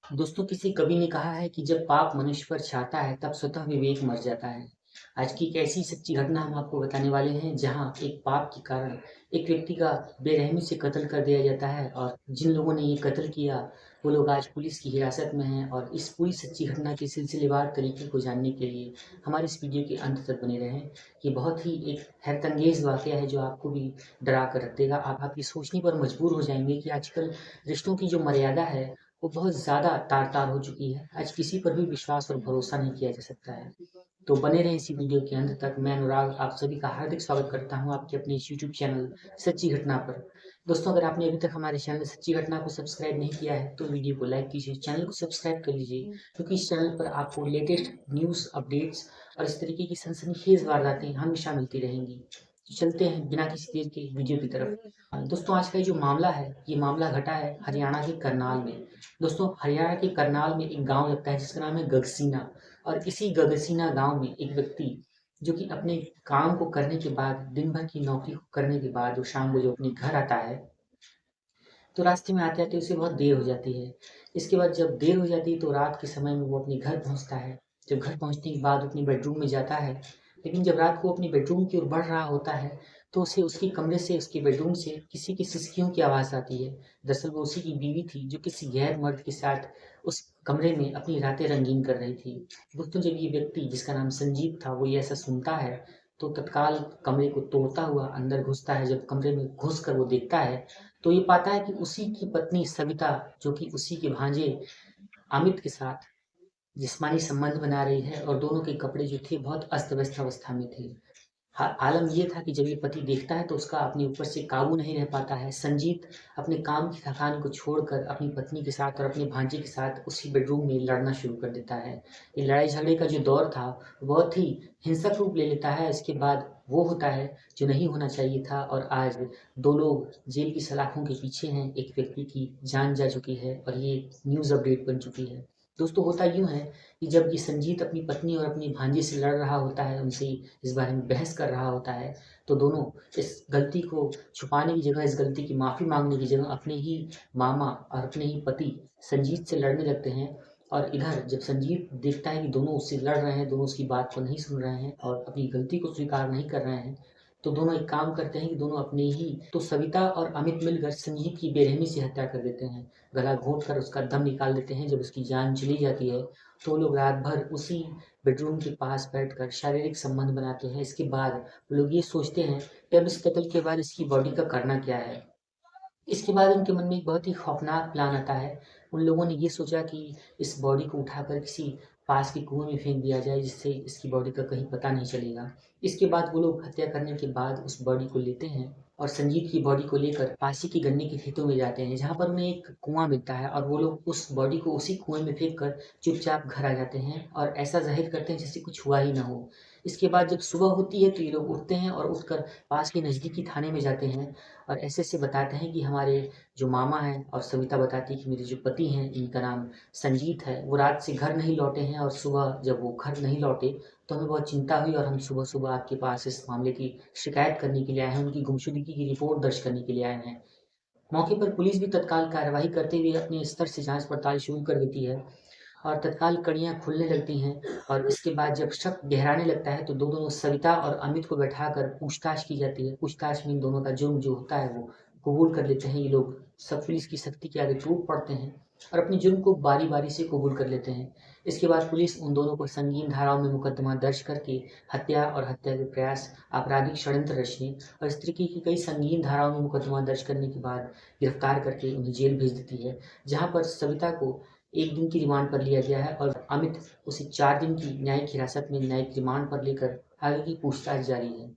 दोस्तों किसी कवि ने कहा है कि जब पाप मनुष्य पर छाता है तब स्वतः विवेक मर जाता है। आज की एक ऐसी सच्ची घटना हम आपको बताने वाले हैं जहां एक पाप के कारण एक व्यक्ति का बेरहमी से कत्ल कर दिया जाता है और जिन लोगों ने ये कत्ल किया वो लोग आज पुलिस की हिरासत में हैं। और इस पूरी सच्ची घटना के सिलसिलेवार तरीके को जानने के लिए हमारे इस वीडियो के अंत तक बने रहें। ये बहुत ही एक हैरतअंगेज वाकया है जो आपको भी डरा कर रख देगा। आप ये सोचने पर मजबूर हो जाएंगे कि आजकल रिश्तों की जो मर्यादा है वो बहुत ज़्यादा तार-तार हो चुकी है। आज किसी पर भी विश्वास और भरोसा नहीं किया जा सकता है। तो बने रहें इसी वीडियो के अंत तक। मैं अनुराग आप सभी का हार्दिक स्वागत करता हूँ आपके अपने इस यूट्यूब चैनल सच्ची घटना पर। दोस्तों अगर आपने अभी तक हमारे चैनल सच्ची घटना को सब्सक्राइब नहीं किया है तो वीडियो को लाइक कीजिए, चैनल को सब्सक्राइब कर लीजिए क्योंकि इस चैनल पर आपको लेटेस्ट न्यूज़ अपडेट्स और इस तरीके की सनसनीखेज वारदातें हमेशा मिलती रहेंगी। तो चलते हैं बिना किसी देर के वीडियो की तरफ। दोस्तों आज का ये जो मामला है ये मामला घटा है हरियाणा के करनाल में। दोस्तों हरियाणा के करनाल में एक गांव लगता है जिसका नाम है गगसीना। और इसी गगसीना गांव में एक व्यक्ति जो कि अपने काम को करने के बाद दिन भर की नौकरी को करने के बाद वो शाम को जो अपने घर आता है तो रास्ते में आते आते उसे बहुत देर हो जाती है। इसके बाद जब देर हो जाती है तो रात के समय में वो अपने घर पहुंचता है। जब घर पहुंचने के बाद अपने बेडरूम में जाता है, लेकिन जब रात को अपने बेडरूम की ओर बढ़ रहा होता है तो उसे उसके कमरे से उसके बेडरूम से किसी की सिसकियों की आवाज़ आती है। दरअसल वो उसी की बीवी थी जो किसी गैर मर्द के साथ उस कमरे में अपनी रातें रंगीन कर रही थी। दोस्तों जब ये व्यक्ति जिसका नाम संजीव था वो ये ऐसा सुनता है तो तत्काल कमरे को तोड़ता हुआ अंदर घुसता है। जब कमरे में घुस कर वो देखता है तो ये पाता है कि उसी की पत्नी सविता जो कि उसी के भांजे अमित के साथ जिस्मानी संबंध बना रही है और दोनों के कपड़े जो थे बहुत अस्त व्यस्त अवस्था में थे। आलम ये था कि जब ये पति देखता है तो उसका अपने ऊपर से काबू नहीं रह पाता है। संजीत अपने काम की थकान को छोड़कर अपनी पत्नी के साथ और अपने भांजे के साथ उसी बेडरूम में लड़ना शुरू कर देता है। ये लड़ाई झगड़े का जो दौर था बहुत ही हिंसक रूप ले लेता है। इसके बाद वो होता है जो नहीं होना चाहिए था और आज दो लोग जेल की सलाखों के पीछे हैं। एक व्यक्ति की जान जा चुकी है और ये न्यूज़ अपडेट बन चुकी है। दोस्तों होता यूँ है कि जब ये संजीत अपनी पत्नी और अपने भांजे से लड़ रहा होता है, उनसे इस बारे में बहस कर रहा होता है, तो दोनों इस गलती को छुपाने की जगह, इस गलती की माफ़ी माँगने की जगह अपने ही मामा और अपने ही पति संजीत से लड़ने लगते हैं। और इधर जब संजीत देखता है कि दोनों उससे लड़ रहे हैं, दोनों उसकी बात को नहीं सुन रहे हैं और अपनी गलती को स्वीकार नहीं कर रहे हैं, तो दोनों एक काम करते हैं कि दोनों अपने ही तो सविता और अमित मिलकर संजीत की बेरहमी से हत्या कर देते हैं। गला घोंट कर उसका दम निकाल देते हैं। जब उसकी जान चली जाती है तो वो लोग रात भर उसी बेडरूम के पास बैठकर शारीरिक संबंध बनाते हैं। इसके बाद लोग ये सोचते हैं कि अब इस कत्ल के बाद इसकी बॉडी का करना क्या है। इसके बाद उनके मन में एक बहुत ही खौफनाक प्लान आता है। उन लोगों ने ये सोचा कि इस बॉडी को उठाकर किसी पास के कुएं में फेंक दिया जाए जिससे इसकी बॉडी का कहीं पता नहीं चलेगा। इसके बाद वो लोग हत्या करने के बाद उस बॉडी को लेते हैं और संजीत की बॉडी को लेकर पास ही के गन्ने के खेतों में जाते हैं जहाँ पर उन्हें एक कुआं मिलता है और वो लोग उस बॉडी को उसी कुएं में फेंक कर चुपचाप घर आ जाते हैं और ऐसा जाहिर करते हैं जैसे कुछ हुआ ही ना हो। इसके बाद जब सुबह होती है तो ये लोग उठते हैं और उठकर पास के नज़दीकी थाने में जाते हैं और ऐसे-ऐसे बताते हैं कि हमारे जो मामा हैं और सविता बताती है कि मेरे जो पति हैं इनका नाम संजीत है, वो रात से घर नहीं लौटे हैं और सुबह जब वो घर नहीं लौटे तो हमें बहुत चिंता हुई और हम सुबह-सुबह आपके पास इस मामले की शिकायत करने के लिए आए हैं, उनकी गुमशुदगी की रिपोर्ट दर्ज करने के लिए आए हैं। मौके पर पुलिस भी तत्काल कार्रवाई करते हुए अपने स्तर से जाँच पड़ताल शुरू कर देती है और तत्काल कड़ियाँ खुलने लगती हैं और इसके बाद जब शक गहराने लगता है तो दोनों सविता और अमित को बैठाकर पूछताछ की जाती है। पूछताछ में इन दोनों का जुर्म जो होता है वो कबूल कर लेते हैं। ये लोग सब पुलिस की सख्ती के आगे टूट पड़ते हैं और अपने जुर्म को बारी-बारी से कबूल कर लेते हैं। इसके बाद पुलिस उन दोनों को संगीन धाराओं में मुकदमा दर्ज करके हत्या और हत्या के प्रयास, आपराधिक षड्यंत्र रचने और इस तरीके की कई संगीन धाराओं में मुकदमा दर्ज करने के बाद गिरफ्तार करके उन्हें जेल भेज देती है, जहाँ पर सविता को 1 दिन की रिमांड पर लिया गया है और अमित उसे 4 दिन की न्यायिक हिरासत में न्यायिक रिमांड पर लेकर आगे की पूछताछ जारी है।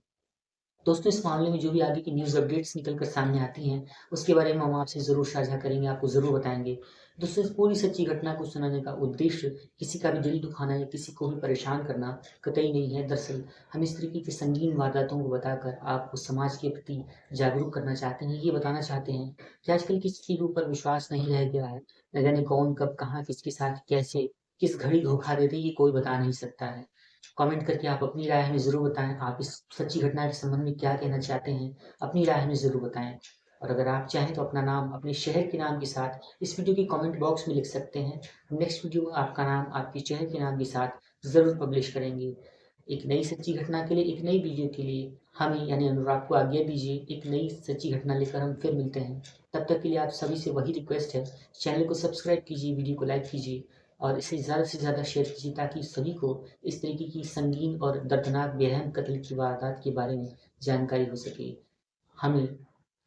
दोस्तों इस मामले में जो भी आगे की न्यूज़ अपडेट्स निकल कर सामने आती हैं, उसके बारे में हम आपसे ज़रूर साझा करेंगे, आपको ज़रूर बताएँगे। दोस्तों इस पूरी सच्ची घटना को सुनाने का उद्देश्य किसी का भी दिल दुखाना या किसी को भी परेशान करना कतई नहीं है। दरअसल हम इस तरीके की संगीन वारदातों को बताकर आपको समाज के प्रति जागरूक करना चाहते हैं। ये बताना चाहते हैं कि आजकल किसी के ऊपर विश्वास नहीं रह गया है। न जाने कौन कब कहाँ किसके साथ कैसे किस घड़ी धोखा दे दे ये कोई बता नहीं सकता है। कमेंट करके आप अपनी राय हमें ज़रूर बताएँ। आप इस सच्ची घटना के संबंध में क्या कहना चाहते हैं? अपनी राय हमें ज़रूर बताएँ। और अगर आप चाहें तो अपना नाम अपने शहर के नाम के साथ इस वीडियो के कमेंट बॉक्स में लिख सकते हैं। नेक्स्ट वीडियो में आपका नाम आपके शहर के नाम के साथ ज़रूर पब्लिश करेंगे। एक नई सच्ची घटना के लिए, एक नई वीडियो के लिए हमें यानी अनुराग को आज्ञा दीजिए। एक नई सच्ची घटना लेकर हम फिर मिलते हैं। तब तक के लिए आप सभी से वही रिक्वेस्ट है, चैनल को सब्सक्राइब कीजिए, वीडियो को लाइक कीजिए और इसे ज़्यादा से ज़्यादा शेयर कीजिए ताकि सभी को इस तरीके की संगीन और दर्दनाक बेरहम कत्ल की वारदात के बारे में जानकारी हो सके। हमें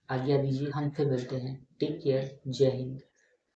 आज्ञा दीजिए, हम फिर मिलते हैं। टेक केयर, जय हिंद।